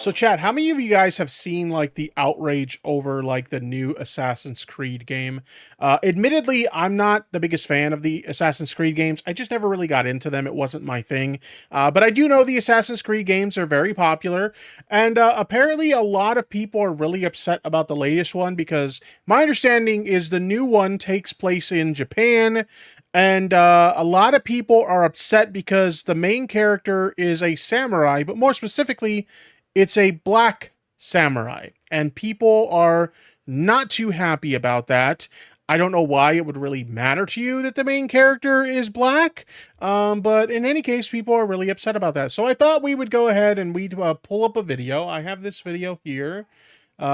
So Chad, how many of you guys have seen like the outrage over like the new Assassin's Creed game? Admittedly, I'm not the biggest fan of the Assassin's Creed games. I just never really got into them. It wasn't my thing. But I do know the Assassin's Creed games are very popular. And apparently a lot of people are really upset about the latest one because my understanding is the new one takes place in Japan. And a lot of people are upset because the main character is a samurai, but more specifically, it's a black samurai, and people are not too happy about that. I don't know why it would really matter to you that the main character is black, but in any case, people are really upset about that. So I thought we would go ahead and we'd pull up a video. I have this video here.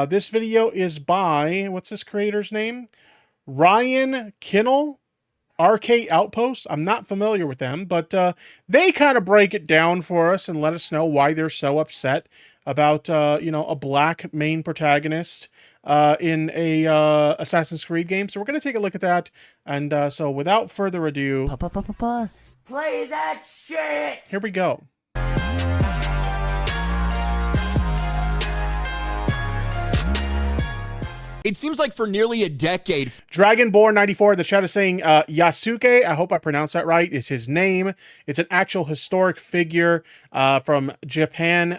This video is by, what's this creator's name? Ryan Kinnell. RK Outpost. I'm not familiar with them, but they kind of break it down for us and let us know why they're so upset about a black main protagonist in a Assassin's Creed game. So we're going to take a look at that. And so without further ado, play that shit. Here we go. It seems like for nearly a decade, Dragonborn94 in the chat is saying Yasuke, I hope I pronounced that right, is his name. It's an actual historic figure from Japan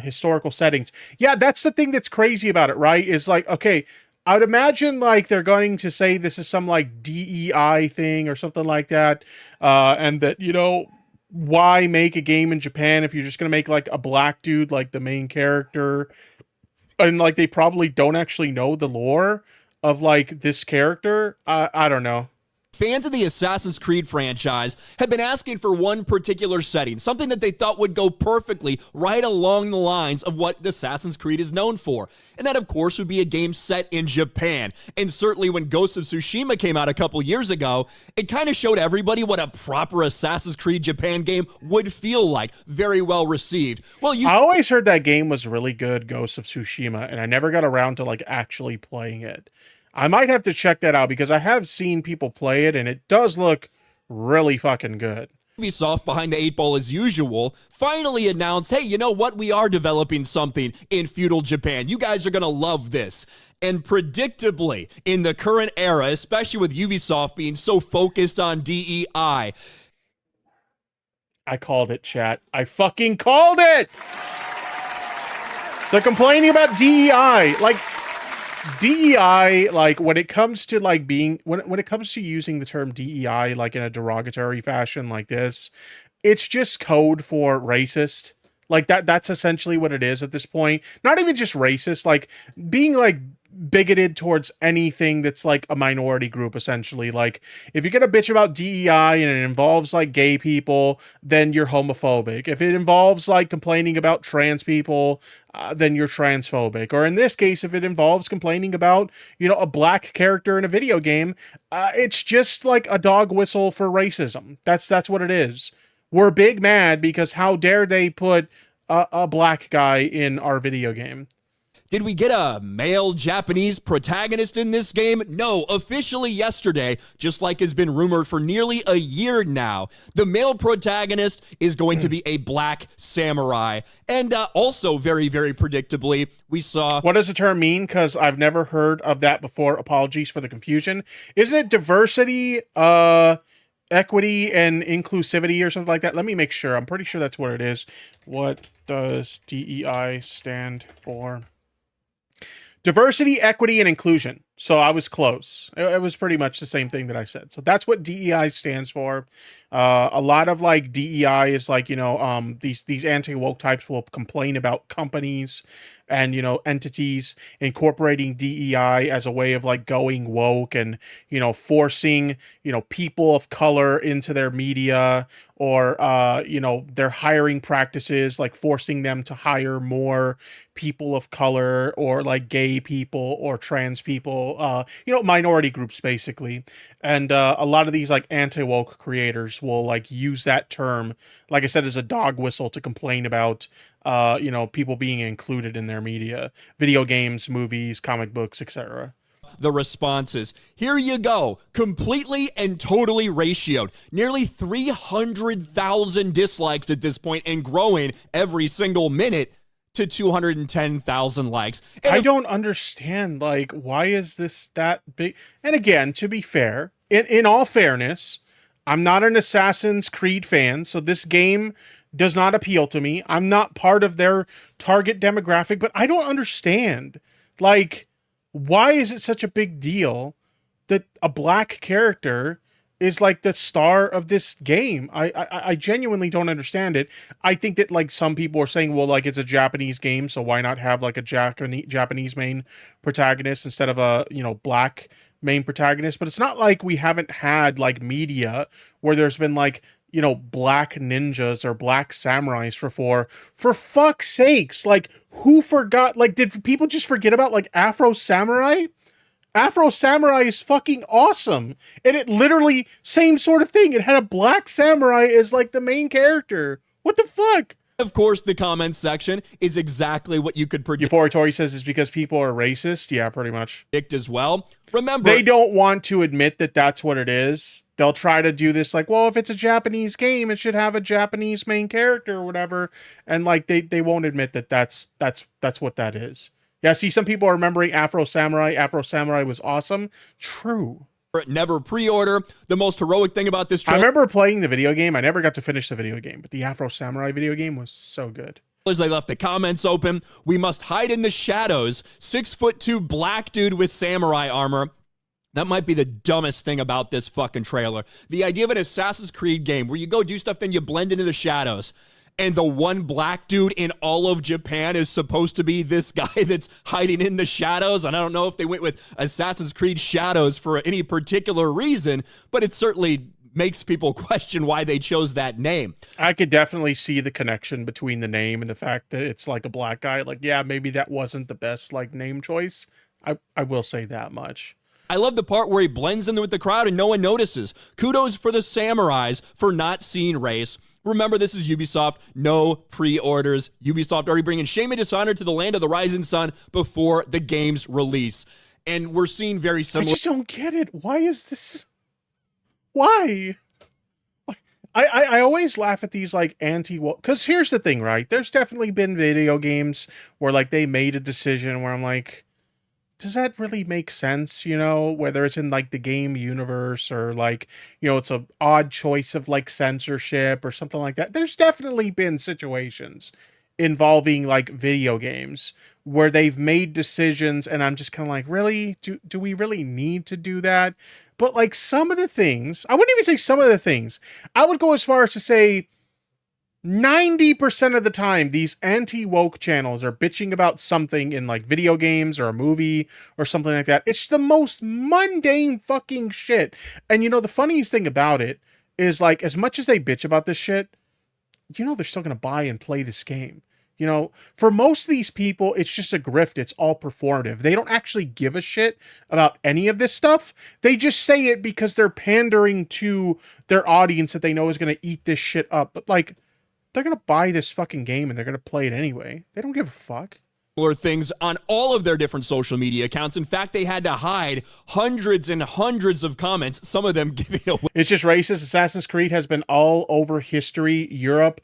historical settings. Yeah, that's the thing that's crazy about it, right? Is like, okay, I would imagine like they're going to say this is some like DEI thing or something like that. And that, why make a game in Japan if you're just going to make like a black dude like the main character? And like they probably don't actually know the lore of like this character. I don't know. Fans of the Assassin's Creed franchise have been asking for one particular setting, something that they thought would go perfectly right along the lines of what Assassin's Creed is known for. And that, of course, would be a game set in Japan. And certainly when Ghost of Tsushima came out a couple years ago, it kind of showed everybody what a proper Assassin's Creed Japan game would feel like. Very well received. Well, I always heard that game was really good, Ghost of Tsushima, and I never got around to like actually playing it. I might have to check that out because I have seen people play it and it does look really fucking good. Ubisoft, behind the 8 ball as usual, finally announced, hey, you know what? We are developing something in feudal Japan. You guys are going to love this. And predictably, in the current era, especially with Ubisoft being so focused on DEI. I called it, chat. I fucking called it! They're complaining about DEI. Like, DEI, like when it comes to like being when it comes to using the term DEI like in a derogatory fashion like this, it's just code for racist. Like that's essentially what it is at this point. Not even just racist, like being like bigoted towards anything that's like a minority group, essentially. Like if you're gonna bitch about DEI and it involves like gay people, then you're homophobic. If it involves like complaining about trans people, then you're transphobic. Or in this case, if it involves complaining about, a black character in a video game, it's just like a dog whistle for racism. That's what it is. We're big mad because how dare they put a black guy in our video game. Did we get a male Japanese protagonist in this game? No, officially yesterday, just like has been rumored for nearly a year now. The male protagonist is going to be a black samurai. And also, very, very predictably, we saw... What does the term mean? Because I've never heard of that before. Apologies for the confusion. Isn't it diversity, equity, and inclusivity or something like that? Let me make sure. I'm pretty sure that's what it is. What does DEI stand for? Diversity, equity, and inclusion. So I was close. It was pretty much the same thing that I said. So that's what DEI stands for. A lot of like DEI is like, these anti-woke types will complain about companies and, entities incorporating DEI as a way of like going woke and, forcing, people of color into their media or, their hiring practices, like forcing them to hire more people of color or like gay people or trans people, minority groups basically. And a lot of these like anti-woke creators will like use that term, like I said, as a dog whistle to complain about, people being included in their media, video games, movies, comic books, etc. The responses. Here you go. Completely and totally ratioed. Nearly 300,000 dislikes at this point and growing every single minute. to 210,000 likes. And I don't understand, like, why is this that big? And again, to be fair, in all fairness, I'm not an Assassin's Creed fan, so this game does not appeal to me. I'm not part of their target demographic, but I don't understand, like, why is it such a big deal that a black character is like the star of this game? I genuinely don't understand it. I think that like some people are saying, well, like it's a Japanese game, so why not have like a Japanese main protagonist instead of a, you know, black main protagonist? But it's not like we haven't had like media where there's been like, you know, black ninjas or black samurais for fuck's sakes. Like, who forgot? Like, did people just forget about like Afro Samurai? Afro Samurai is fucking awesome. And it literally, same sort of thing. It had a black samurai as like the main character. What the fuck? of course, the comments section is exactly what you could predict Euphoritori says it's because people are racist. Yeah, pretty much. as well. Remember, They don't want to admit that that's what it is. They'll try to do this like, well, if it's a Japanese game, it should have a Japanese main character or whatever. And like, they won't admit that that's what that is. Yeah, see, some people are remembering Afro Samurai. Afro Samurai was awesome. True. never pre-order. The most heroic thing about this I trailer remember playing the video game. I never got to finish the video game, but the Afro Samurai video game was so good. is they left the comments open. We must hide in the shadows. 6'2" black dude with samurai armor. That might be the dumbest thing about this fucking trailer. The idea of an Assassin's Creed game where you go do stuff, then you blend into the shadows. And the one black dude in all of Japan is supposed to be this guy that's hiding in the shadows. And I don't know if they went with Assassin's Creed Shadows for any particular reason, but it certainly makes people question why they chose that name. I could definitely see the connection between the name and the fact that it's like a black guy. Like, yeah, maybe that wasn't the best like name choice. I will say that much. I love the part where he blends in with the crowd and no one notices. Kudos for the samurais for not seeing race. Remember, this is Ubisoft. No pre-orders. Ubisoft already bringing shame and dishonor to the land of the rising sun before the game's release. And we're seeing very I similar. just don't get it. Why is this? Why? I always laugh at these like because here's the thing, right? There's definitely been video games where like they made a decision where I'm like, does that really make sense? You know, whether it's in like the game universe or like, you know, it's a odd choice of like censorship or something like that. There's definitely been situations involving like video games where they've made decisions and I'm just kind of like, really? Do we really need to do that? But like some of the things, I wouldn't even say some of the things. I would go as far as to say 90% of the time, these anti-woke channels are bitching about something in like video games or a movie or something like that. It's the most mundane fucking shit. And you know, the funniest thing about it is like, as much as they bitch about this shit, you know, they're still going to buy and play this game. You know, for most of these people, it's just a grift. It's all performative. They don't actually give a shit about any of this stuff. They just say it because they're pandering to their audience that they know is going to eat this shit up. But like, they're going to buy this fucking game and they're going to play it anyway. They don't give a fuck. Things on all of their different social media accounts. In fact, they had to hide hundreds and hundreds of comments, some of them giving away. It's just racist. Assassin's Creed has been all over history. Europe,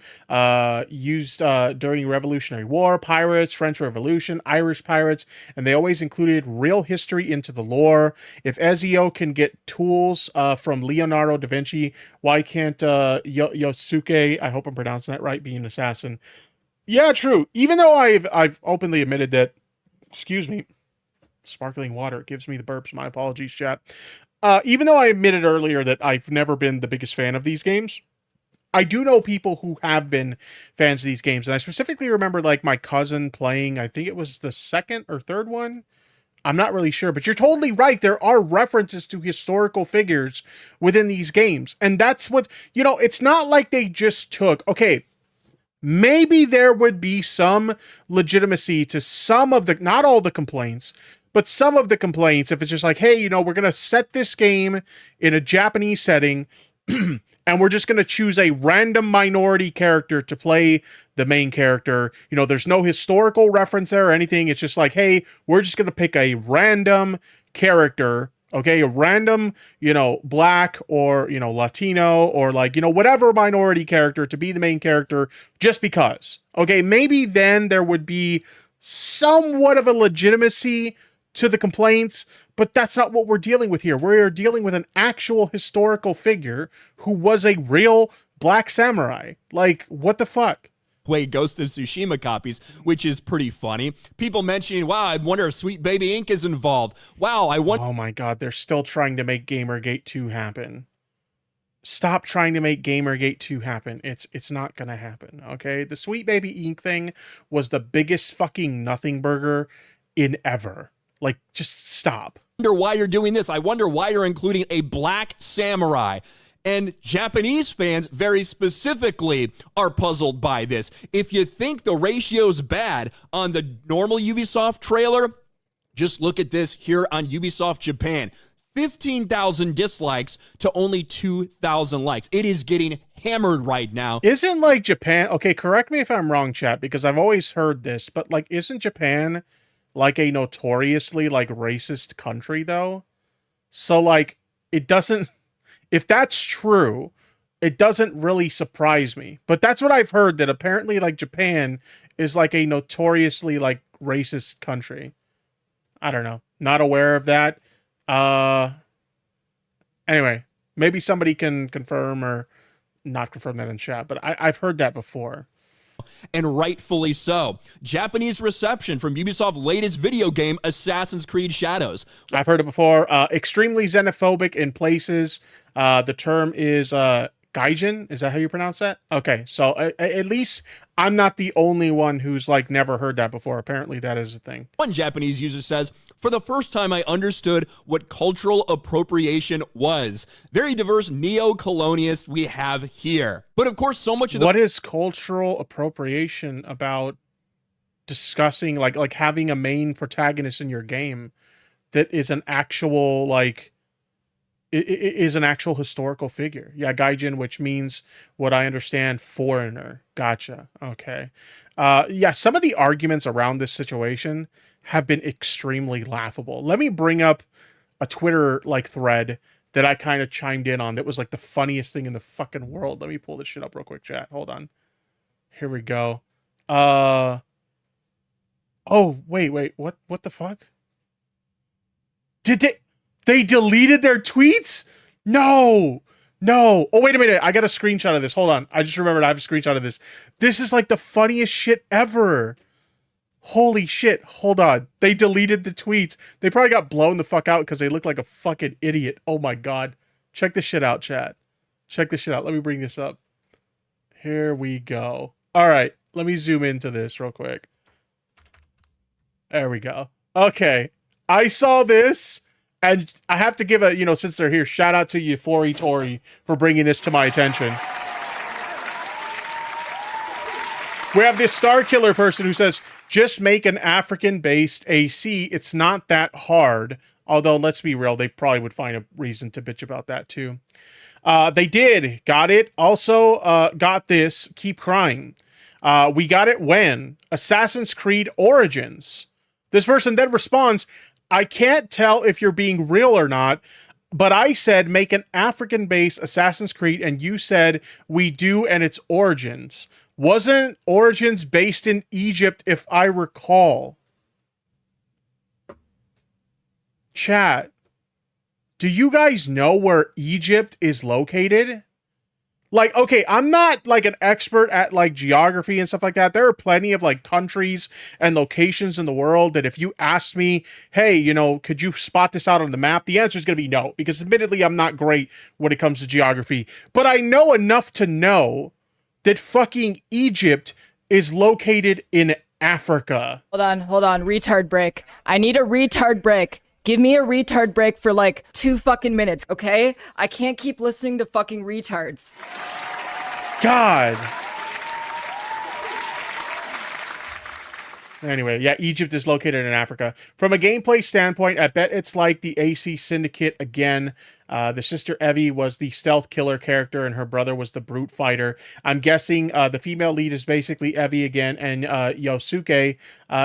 used during Revolutionary War, pirates, French Revolution, Irish pirates, and they always included real history into the lore. If Ezio can get tools from Leonardo da Vinci, why can't Yosuke, I hope I'm pronouncing that right, be an assassin? Yeah, true. Even though I've openly admitted that, excuse me, sparkling water gives me the burps. My apologies, chat. Even though I admitted earlier that I've never been the biggest fan of these games, I do know people who have been fans of these games. And I specifically remember like my cousin playing, I think it was the second or third one. I'm not really sure, but you're totally right. There are references to historical figures within these games. And that's what, you know, it's not like they just took, okay, maybe there would be some legitimacy to some of the, not all the complaints, but some of the complaints if it's just like, hey, you know, we're going to set this game in a Japanese setting and we're just going to choose a random minority character to play the main character. You know, there's no historical reference there or anything. It's just like, hey, we're just going to pick a random character Okay, a random, black or, Latino or like, whatever minority character to be the main character just because. Okay, maybe then there would be somewhat of a legitimacy to the complaints, but that's not what we're dealing with here. We're dealing with an actual historical figure who was a real black samurai. Like, what the fuck? Ghost of Tsushima copies, which is pretty funny. People mentioning, wow, I wonder if Sweet Baby Inc. is involved. Wow, I wonder. Oh my god, they're still trying to make Gamergate 2 happen. Stop trying to make Gamergate 2 happen. It's not gonna happen, okay? The Sweet Baby Inc. thing was the biggest fucking nothing burger in ever. Like, just stop. I wonder why you're doing this. I wonder why you're including a black samurai. And Japanese fans very specifically are puzzled by this. If you think the ratio's bad on the normal Ubisoft trailer, just look at this here on Ubisoft Japan. 15,000 dislikes to only 2,000 likes. It is getting hammered right now. Isn't like Japan, okay, correct me if I'm wrong, chat, because I've always heard this, but like, isn't Japan like a notoriously like racist country though? So like, it doesn't, if that's true, it doesn't really surprise me. But that's what I've heard, that apparently like Japan is like a notoriously like racist country. I don't know. Not aware of that. Anyway, maybe somebody can confirm or not confirm that in chat, but I've heard that before. And rightfully so. Japanese reception from Ubisoft's latest video game, Assassin's Creed Shadows. I've heard it before. Extremely xenophobic in places. The term is gaijin. Is that how you pronounce that? Okay, so at least I'm not the only one who's like never heard that before. Apparently that is a thing. One Japanese user says, for the first time I understood what cultural appropriation was. Very diverse neo-colonialists we have here. But of course, so much of the— What is cultural appropriation about discussing like having a main protagonist in your game that is an actual like is an actual historical figure? Yeah, gaijin, which means what I understand, foreigner. Gotcha. Okay. Yeah, some of the arguments around this situation have been extremely laughable. Let me bring up a Twitter like thread that I kind of chimed in on that was like the funniest thing in the fucking world. Let me pull this shit up real quick, chat. Hold on. Here we go. Oh, wait. What the fuck? Did they deleted their tweets? No. Oh, wait a minute. I got a screenshot of this. Hold on. I just remembered I have a screenshot of this. This is like the funniest shit ever. Holy shit. Hold on. They deleted the tweets. They probably got blown the fuck out because they look like a fucking idiot. Oh my god. Check this shit out, chat. Check this shit out. Let me bring this up. Here we go. All right. Let me zoom into this real quick. There we go. Okay. I saw this, and I have to give a, since they're here, shout out to Euphoria Tori for bringing this to my attention. We have this Star Killer person who says, just make an African-based AC. It's not that hard. Although, let's be real, they probably would find a reason to bitch about that, too. They did. Got it. Also, got this. Keep crying. We got it when? Assassin's Creed Origins. This person then responds, I can't tell if you're being real or not, but I said make an African-based Assassin's Creed, and you said we do, and it's Origins. Wasn't Origins based in Egypt, if I recall? Chat, do you guys know where Egypt is located? Like, okay, I'm not like an expert at like geography and stuff like that. There are plenty of like countries and locations in the world that if you asked me, hey, could you spot this out on the map? The answer is going to be no, because admittedly, I'm not great when it comes to geography, but I know enough to know that fucking Egypt is located in Africa. Hold on. Retard break. I need a retard break. Give me a retard break for like 2 fucking minutes, okay? I can't keep listening to fucking retards. God. Anyway, yeah, Egypt is located in Africa. From a gameplay standpoint, I bet it's like the AC Syndicate again. The sister Evie was the stealth killer character, and her brother was the brute fighter. I'm guessing the female lead is basically Evie again, and Yosuke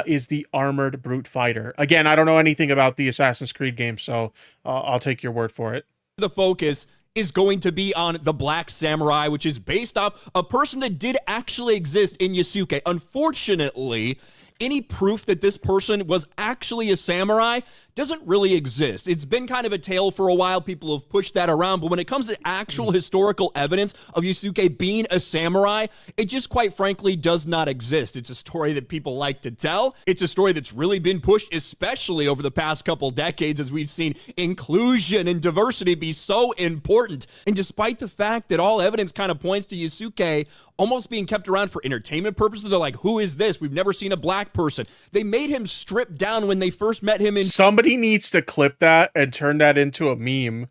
is the armored brute fighter. Again, I don't know anything about the Assassin's Creed game, so I'll take your word for it. The focus is going to be on the Black Samurai, which is based off a person that did actually exist in Yosuke. Unfortunately, any proof that this person was actually a samurai doesn't really exist. It's been kind of a tale for a while. People have pushed that around, but when it comes to actual historical evidence of Yosuke being a samurai, it just quite frankly does not exist. It's a story that people like to tell. It's a story that's really been pushed, especially over the past couple decades, as we've seen inclusion and diversity be so important. And despite the fact that all evidence kind of points to Yosuke almost being kept around for entertainment purposes, they're like, who is this? We've never seen a black person. They made him strip down when they first met him in... Somebody needs to clip that and turn that into a meme.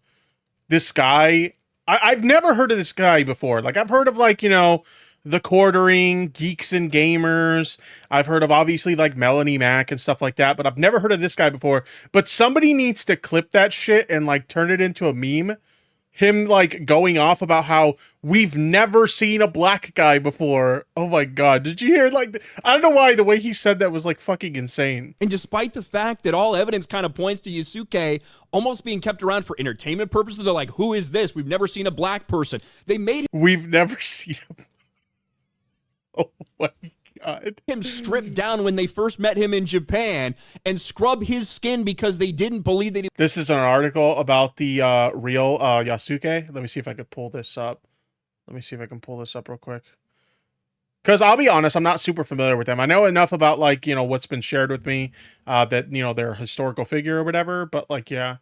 This guy, I've never heard of this guy before. Like, I've heard of, like, you know, The Quartering, Geeks and Gamers. I've heard of, obviously, like, Melanie Mac and stuff like that, but I've never heard of this guy before. But somebody needs to clip that shit and, like, turn it into a meme. Him, like, going off about how we've never seen a black guy before. Oh my god, did you hear, like, I don't know why the way he said that was, like, fucking insane. And despite the fact that all evidence kind of points to Yosuke almost being kept around for entertainment purposes, they're like, who is this? We've never seen a black person. They made We've never seen him. Oh my god. him strip down when they first met him in Japan and scrub his skin because they didn't believe that he... This is an article about the real Yasuke. Let me see if I could pull this up. Let me see if I can pull this up real quick. Because I'll be honest, I'm not super familiar with them. I know enough about, like, you know, what's been shared with me, that, you know, they're a historical figure or whatever. But, like, yeah.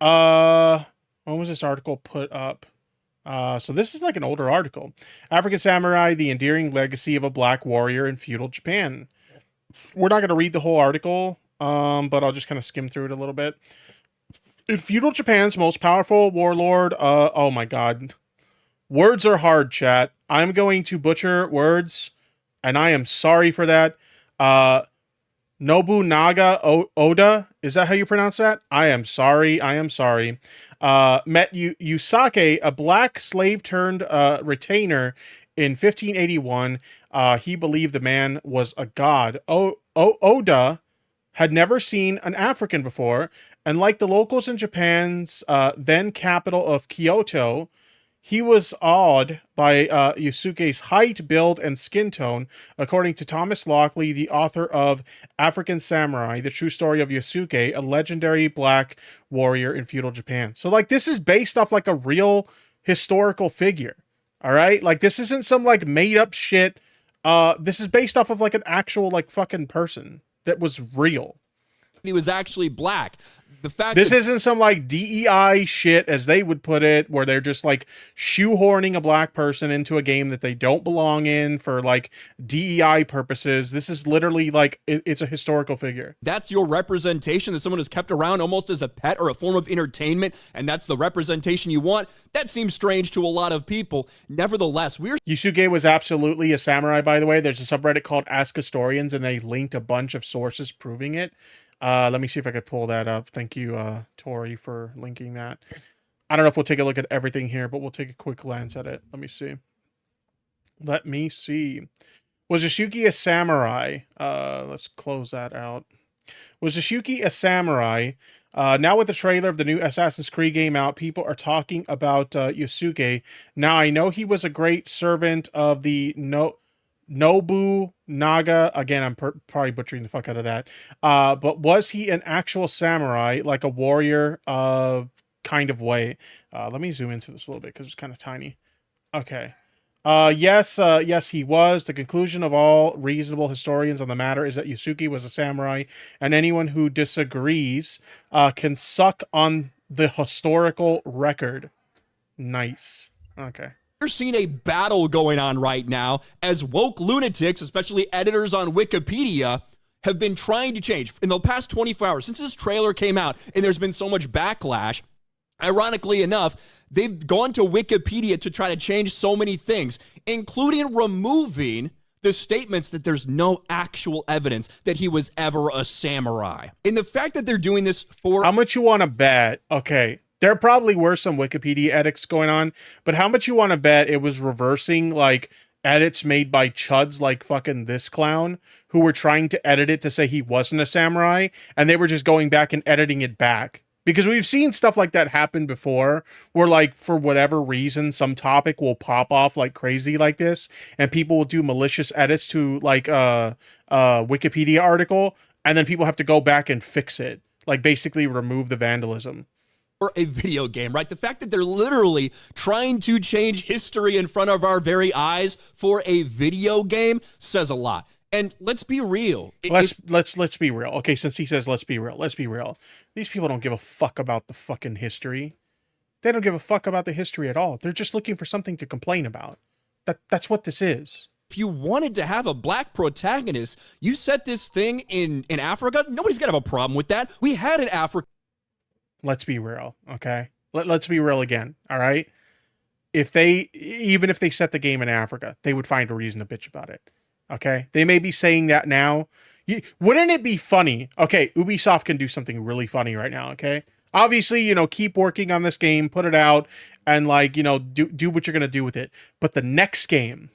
When was this article put up? So this is like an older article. African Samurai, the endearing legacy of a black warrior in feudal Japan. We're not going to read the whole article, but I'll just kind of skim through it a little bit. In feudal Japan's most powerful warlord, oh my god. Words are hard, chat. I'm going to butcher words, and I am sorry for that. Nobunaga Oda, is that how you pronounce that? I am sorry. Met Yusake, a black slave turned retainer in 1581. He believed the man was a god. Oda had never seen an African before, and like the locals in Japan's then capital of Kyoto, he was awed by Yosuke's height, build, and skin tone, according to Thomas Lockley, the author of African Samurai, The True Story of Yosuke, a legendary black warrior in feudal Japan. So, like, this is based off, like, a real historical figure, all right? Like, this isn't some, like, made-up shit. This is based off of, like, an actual, like, fucking person that was real. He was actually black. The fact this isn't some, like, DEI shit, as they would put it, where they're just, like, shoehorning a black person into a game that they don't belong in for, like, DEI purposes. This is literally, like, it's a historical figure. That's your representation, that someone is kept around almost as a pet or a form of entertainment, and that's the representation you want. That seems strange to a lot of people. Nevertheless, Yosuke was absolutely a samurai, by the way. There's a subreddit called Ask Historians, and they linked a bunch of sources proving it. Let me see if I could pull that up. Thank you, Tori, for linking that. I don't know if we'll take a look at everything here, but we'll take a quick glance at it. Let me see. Was Yosuke a samurai? Let's close that out. Was Yosuke a samurai? Now with the trailer of the new Assassin's Creed game out, people are talking about Yosuke. Now, I know he was a great servant of the Nobunaga, again, I'm probably butchering the fuck out of that. But was he an actual samurai, like a warrior kind of way? Let me zoom into this a little bit because it's kind of tiny. Okay. Yes, he was. The conclusion of all reasonable historians on the matter is that Yosuke was a samurai, and anyone who disagrees can suck on the historical record. Nice. Okay. We're seeing a battle going on right now as woke lunatics, especially editors on Wikipedia, have been trying to change. In the past 24 hours, since this trailer came out and there's been so much backlash, ironically enough, they've gone to Wikipedia to try to change so many things, including removing the statements that there's no actual evidence that he was ever a samurai. And the fact that they're doing this for... How much you want to bet? Okay, there probably were some Wikipedia edits going on, but how much you want to bet it was reversing, like, edits made by chuds like fucking this clown, who were trying to edit it to say he wasn't a samurai, and they were just going back and editing it back? Because we've seen stuff like that happen before, where, like, for whatever reason, some topic will pop off like crazy like this, and people will do malicious edits to, like, a Wikipedia article, and then people have to go back and fix it. Like, basically remove the vandalism. For a video game, right? The fact that they're literally trying to change history in front of our very eyes for a video game says a lot. And let's be real. Let's be real. Okay, since he says let's be real. These people don't give a fuck about the fucking history. They don't give a fuck about the history at all. They're just looking for something to complain about. That's what this is. If you wanted to have a black protagonist, you set this thing in Africa, nobody's gonna have a problem with that. We had an Africa. Let's be real, okay? Let's be real again, all right? Even if they set the game in Africa, they would find a reason to bitch about it. Okay, they may be saying that now. Wouldn't it be funny? Okay, Ubisoft can do something really funny right now. Okay, obviously, you know, keep working on this game, put it out, and, like, you know, do what you're gonna do with it. But the next game,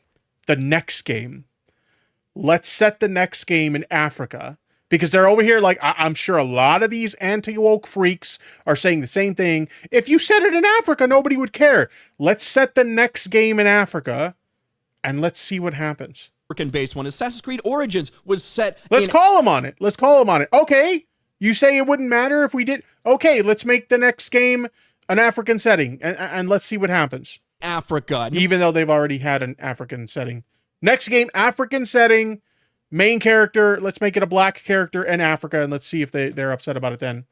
let's set the next game in Africa, because they're over here. Like, I'm sure a lot of these anti-woke freaks are saying the same thing. If you set it in Africa, nobody would care. Let's set the next game in Africa, and let's see what happens. African-based one. Assassin's Creed Origins was set. Let's call them on it. Okay, you say it wouldn't matter if we did. Okay, let's make the next game an African setting, and let's see what happens. Africa, even though they've already had an African setting. Next game, African setting, main character. Let's make it a black character in Africa, and let's see if they're upset about it then.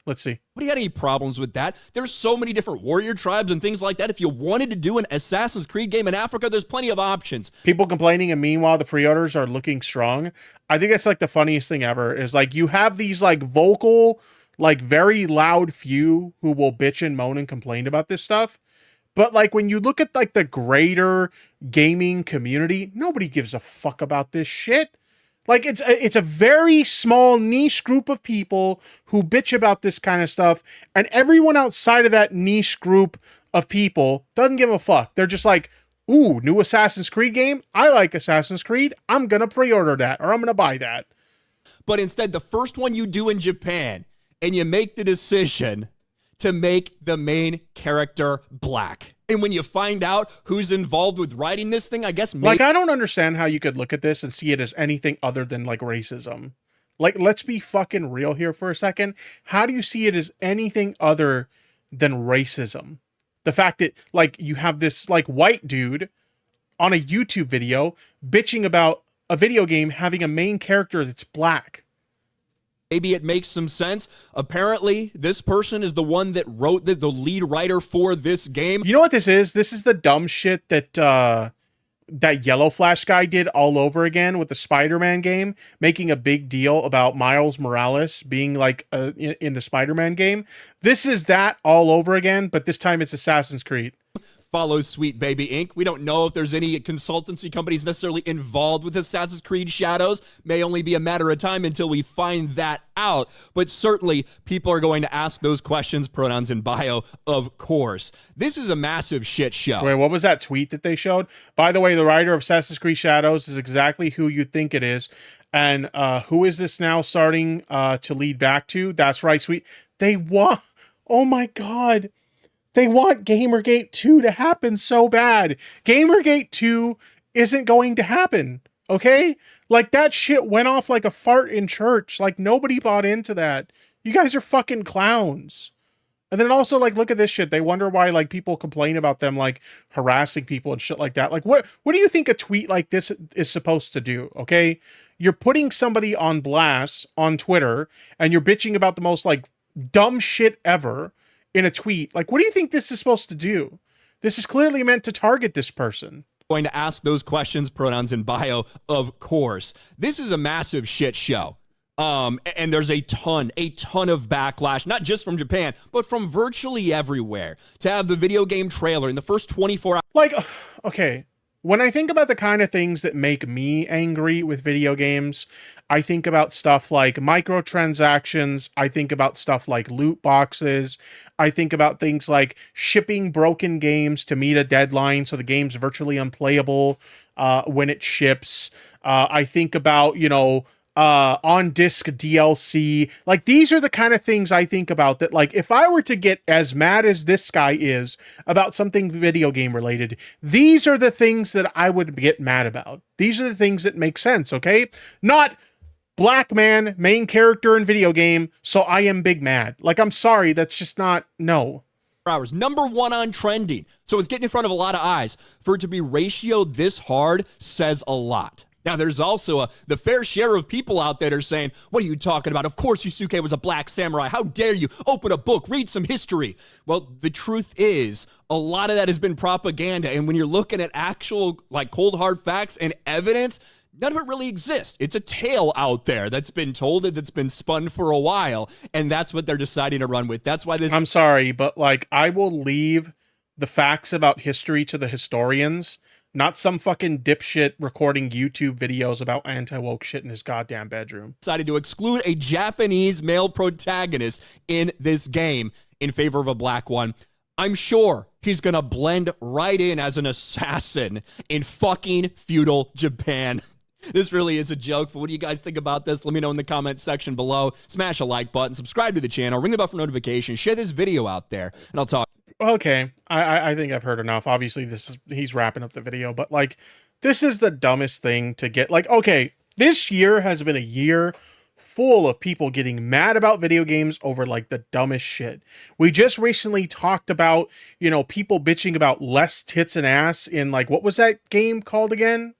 Let's see. Nobody had any problems with that. There's so many different warrior tribes and things like that. If you wanted to do an Assassin's Creed game in Africa, there's plenty of options. People complaining, and meanwhile, the pre-orders are looking strong. I think that's, like, the funniest thing ever, is, like, you have these, like, vocal, like, very loud few who will bitch and moan and complain about this stuff. But, like, when you look at, like, the greater gaming community, nobody gives a fuck about this shit. Like, it's a very small niche group of people who bitch about this kind of stuff, and everyone outside of that niche group of people doesn't give a fuck. They're just like, ooh, new Assassin's Creed game? I like Assassin's Creed. I'm gonna pre-order that, or I'm gonna buy that. But instead, the first one you do in Japan, and you make the decision to make the main character black. And when you find out who's involved with writing this thing, I guess maybe... Like, I don't understand how you could look at this and see it as anything other than, like, racism. Like, let's be fucking real here for a second. How do you see it as anything other than racism? The fact that, like, you have this, like, white dude on a YouTube video bitching about a video game having a main character that's black. Maybe it makes some sense. Apparently, this person is the one that wrote the lead writer for this game. You know what this is? This is the dumb shit that that Yellow Flash guy did all over again with the Spider-Man game, making a big deal about Miles Morales being, like, in the Spider-Man game. This is that all over again, but this time it's Assassin's Creed. Follows Sweet Baby Inc. We don't know if there's any consultancy companies necessarily involved with Assassin's Creed Shadows. May only be a matter of time until we find that out. But certainly, people are going to ask those questions, pronouns in bio, of course. This is a massive shit show. Wait, what was that tweet that they showed? By the way, the writer of Assassin's Creed Shadows is exactly who you think it is. And who is this now starting to lead back to? That's right, Sweet. They want... Oh my God. They want Gamergate 2 to happen so bad. Gamergate 2 isn't going to happen, okay? Like, that shit went off like a fart in church. Like, nobody bought into that. You guys are fucking clowns. And then also, like, look at this shit. They wonder why, like, people complain about them, like, harassing people and shit like that. Like, what do you think a tweet like this is supposed to do, okay? You're putting somebody on blast on Twitter, and you're bitching about the most, like, dumb shit ever in a tweet. Like, what do you think this is supposed to do? This is clearly meant to target this person. Going to ask those questions, pronouns in bio, of course. This is a massive shit show. And there's a ton of backlash, not just from Japan, but from virtually everywhere. To have the video game trailer in the first 24 hours. Like, okay, when I think about the kind of things that make me angry with video games, I think about stuff like microtransactions. I think about stuff like loot boxes. I think about things like shipping broken games to meet a deadline so the game's virtually unplayable when it ships. I think about, on disc DLC. Like, these are the kind of things I think about that, like, if I were to get as mad as this guy is about something video game related, these are the things that I would get mad about. These are the things that make sense, okay? Not black man, main character in video game, so I am big mad. Like, I'm sorry, that's just not, no. Hours. Number 1 on trending. So it's getting in front of a lot of eyes. For it to be ratioed this hard says a lot. Now, there's also the fair share of people out there that are saying, what are you talking about? Of course Yusuke was a black samurai. How dare you? Open a book, read some history. Well, the truth is, a lot of that has been propaganda. And when you're looking at actual, like, cold hard facts and evidence, none of it really exists. It's a tale out there that's been told, that's been spun for a while. And that's what they're deciding to run with. That's why this... I'm sorry, but, like, I will leave the facts about history to the historians, not some fucking dipshit recording YouTube videos about anti-woke shit in his goddamn bedroom. Decided to exclude a Japanese male protagonist in this game in favor of a black one. I'm sure he's gonna blend right in as an assassin in fucking feudal Japan. This really is a joke, but what do you guys think about this? Let me know in the comments section below. Smash a like button, subscribe to the channel, ring the bell for notifications, share this video out there, and I'll talk. Okay, I think I've heard enough. Obviously, he's wrapping up the video, but, like, this is the dumbest thing to get. Like, okay, this year has been a year full of people getting mad about video games over, like, the dumbest shit. We just recently talked about, people bitching about less tits and ass in, like, what was that game called again?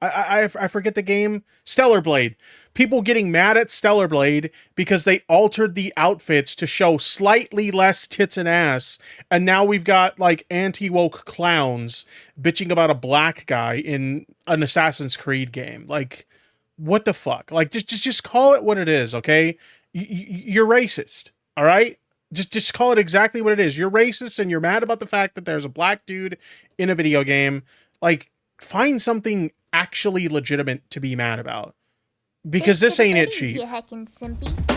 I forget the game. Stellar Blade. People getting mad at Stellar Blade because they altered the outfits to show slightly less tits and ass, and now we've got, like, anti-woke clowns bitching about a black guy in an Assassin's Creed game. Like, what the fuck? Like, just call it what it is, okay? You're racist, all right? Just call it exactly what it is. You're racist, and you're mad about the fact that there's a black dude in a video game. Like, find something actually legitimate to be mad about, because this ain't it, Chief. You heckin' simpy.